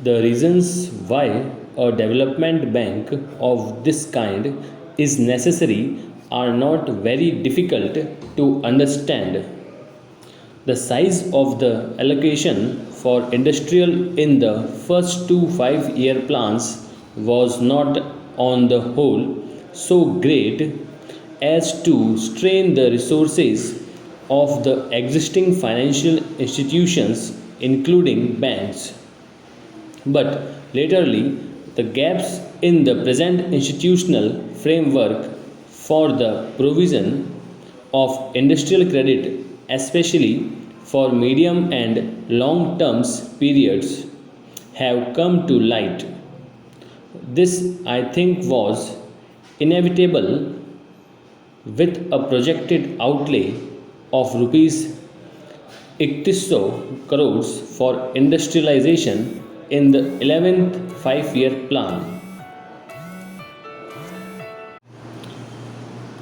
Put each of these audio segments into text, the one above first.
The reasons why a development bank of this kind is necessary are not very difficult to understand. The size of the allocation for industrial in the first two 5 year plans was not, on the whole, so great as to strain the resources of the existing financial institutions, including banks. But latterly, the gaps in the present institutional framework for the provision of industrial credit, especially for medium and long term periods, have come to light. This, I think, was inevitable with a projected outlay of rupees 81 crores for industrialization in the 11th 5 year plan,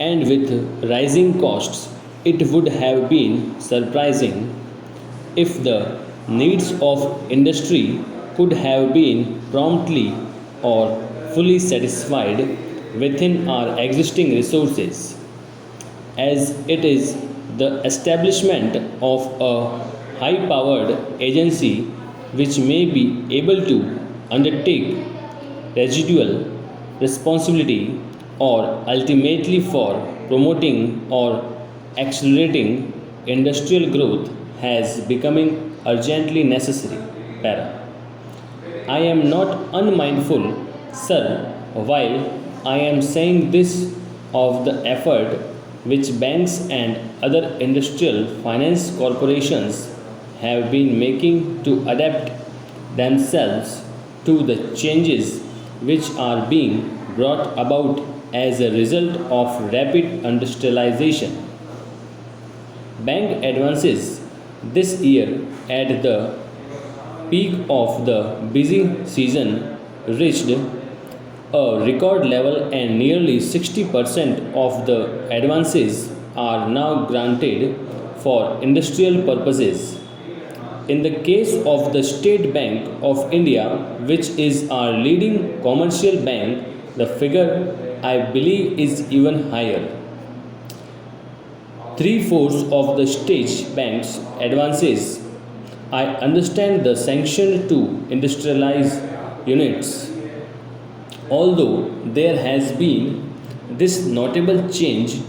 and with rising costs it would have been surprising if the needs of industry could have been promptly or fully satisfied within our existing resources, as it is the establishment of a high powered agency which may be able to undertake residual responsibility or ultimately for promoting or accelerating industrial growth has becoming urgently necessary. Para. I am not unmindful, sir, while I am saying this, of the effort which banks and other industrial finance corporations have been making to adapt themselves to the changes which are being brought about as a result of rapid industrialization. Bank advances this year at the peak of the busy season reached a record level, and nearly 60% of the advances are now granted for industrial purposes. In the case of the State Bank of India, which is our leading commercial bank, the figure, I believe, is even higher. Three-fourths of the state bank's advances, I understand, the sanctioned to industrialize units. Although there has been this notable change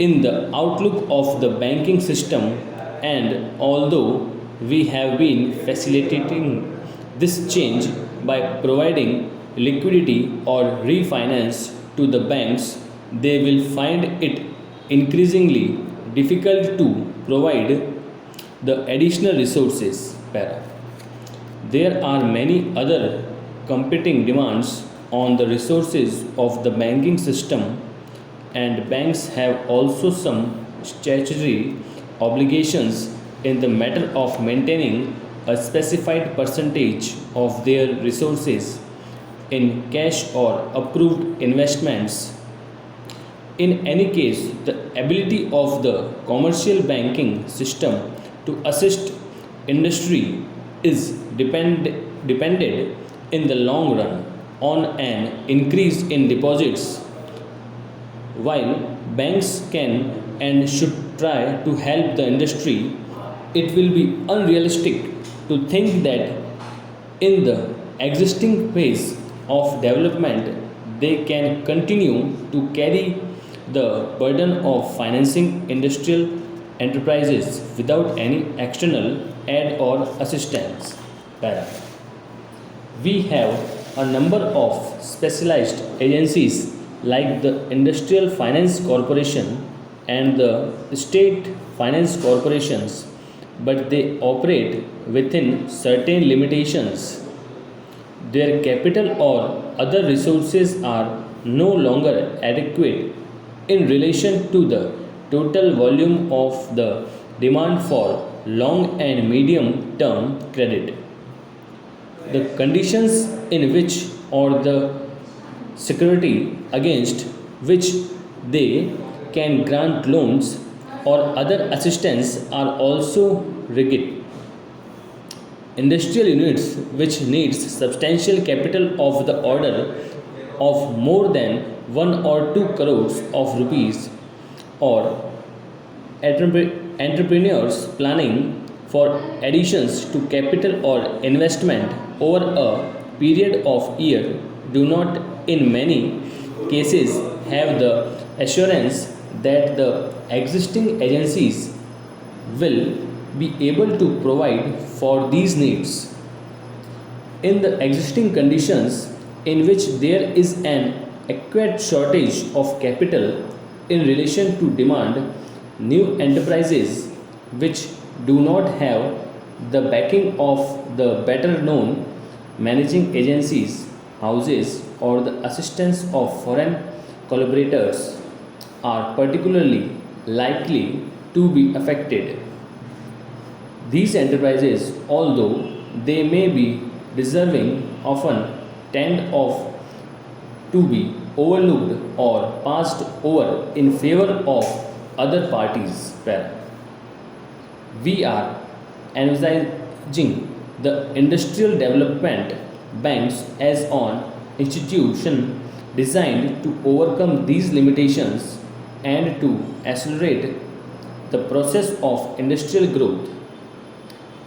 in the outlook of the banking system, and although we have been facilitating this change by providing liquidity or refinance to the banks, they will find it increasingly difficult to provide the additional resources. Para. There are many other competing demands on the resources of the banking system, and banks have also some statutory obligations in the matter of maintaining a specified percentage of their resources in cash or approved investments. In any case, the ability of the commercial banking system to assist industry is depended in the long run on an increase in deposits. While banks can and should try to help the industry, it will be unrealistic to think that in the existing phase of development they can continue to carry the burden of financing industrial enterprises without any external aid or assistance. Para. We have a number of specialized agencies like the Industrial Finance Corporation and the State Finance Corporations, but they operate within certain limitations. Their capital or other resources are no longer adequate in relation to the total volume of the demand for long and medium term credit. The conditions in which, or the security against which, they can grant loans or other assistance are also rigid. Industrial units which needs substantial capital of the order of more than 1 or 2 crores of rupees, or entrepreneurs planning for additions to capital or investment over a period of year do not in many cases have the assurance that the existing agencies will be able to provide for these needs. In the existing conditions in which there is an acute shortage of capital in relation to demand, new enterprises which do not have the backing of the better known managing agencies, houses, or the assistance of foreign collaborators are particularly likely to be affected. These enterprises, although they may be deserving, often tend of to be overlooked or passed over in favor of other parties. Where we are envisaging the industrial development banks as an institution designed to overcome these limitations and to accelerate the process of industrial growth.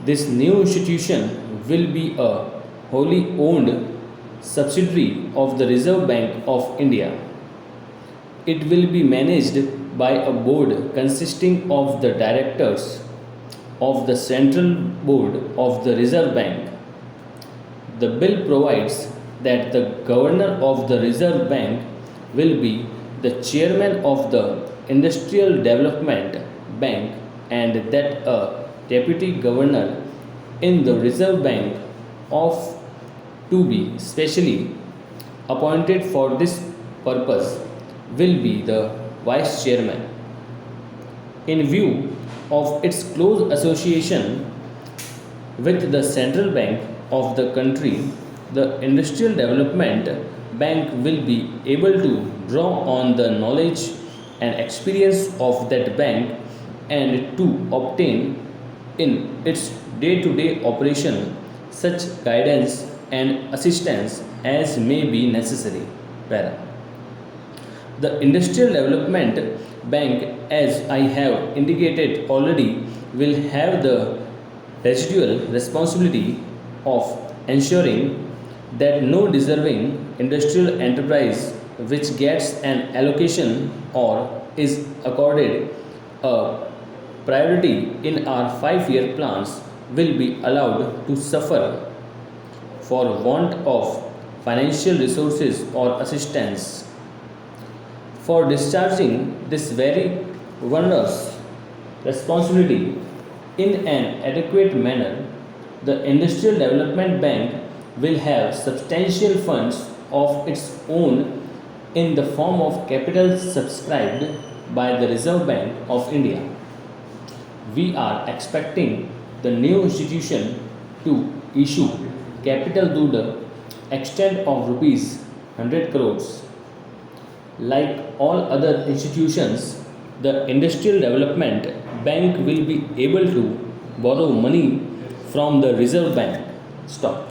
This new institution will be a wholly owned subsidiary of the Reserve Bank of India. It will be managed by a board consisting of the directors of the Central Board of the Reserve Bank. The bill provides that the governor of the Reserve Bank will be the chairman of the Industrial Development Bank, and that a deputy governor in the Reserve Bank of to be specially appointed for this purpose will be the vice chairman. In view of its close association with the central bank of the country, the Industrial Development Bank will be able to draw on the knowledge and experience of that bank and to obtain in its day to day operation such guidance and assistance as may be necessary. Para. The Industrial Development Bank, as I have indicated already, will have the residual responsibility of ensuring that no deserving industrial enterprise which gets an allocation or is accorded a priority in our 5-year plans will be allowed to suffer for want of financial resources or assistance. For discharging this very onerous responsibility in an adequate manner, the Industrial Development Bank will have substantial funds of its own in the form of capital subscribed by the Reserve Bank of India. We are expecting the new institution to issue capital to the extent of rupees 100 crores. Like all other institutions, the Industrial Development Bank will be able to borrow money from the Reserve Bank. Stop.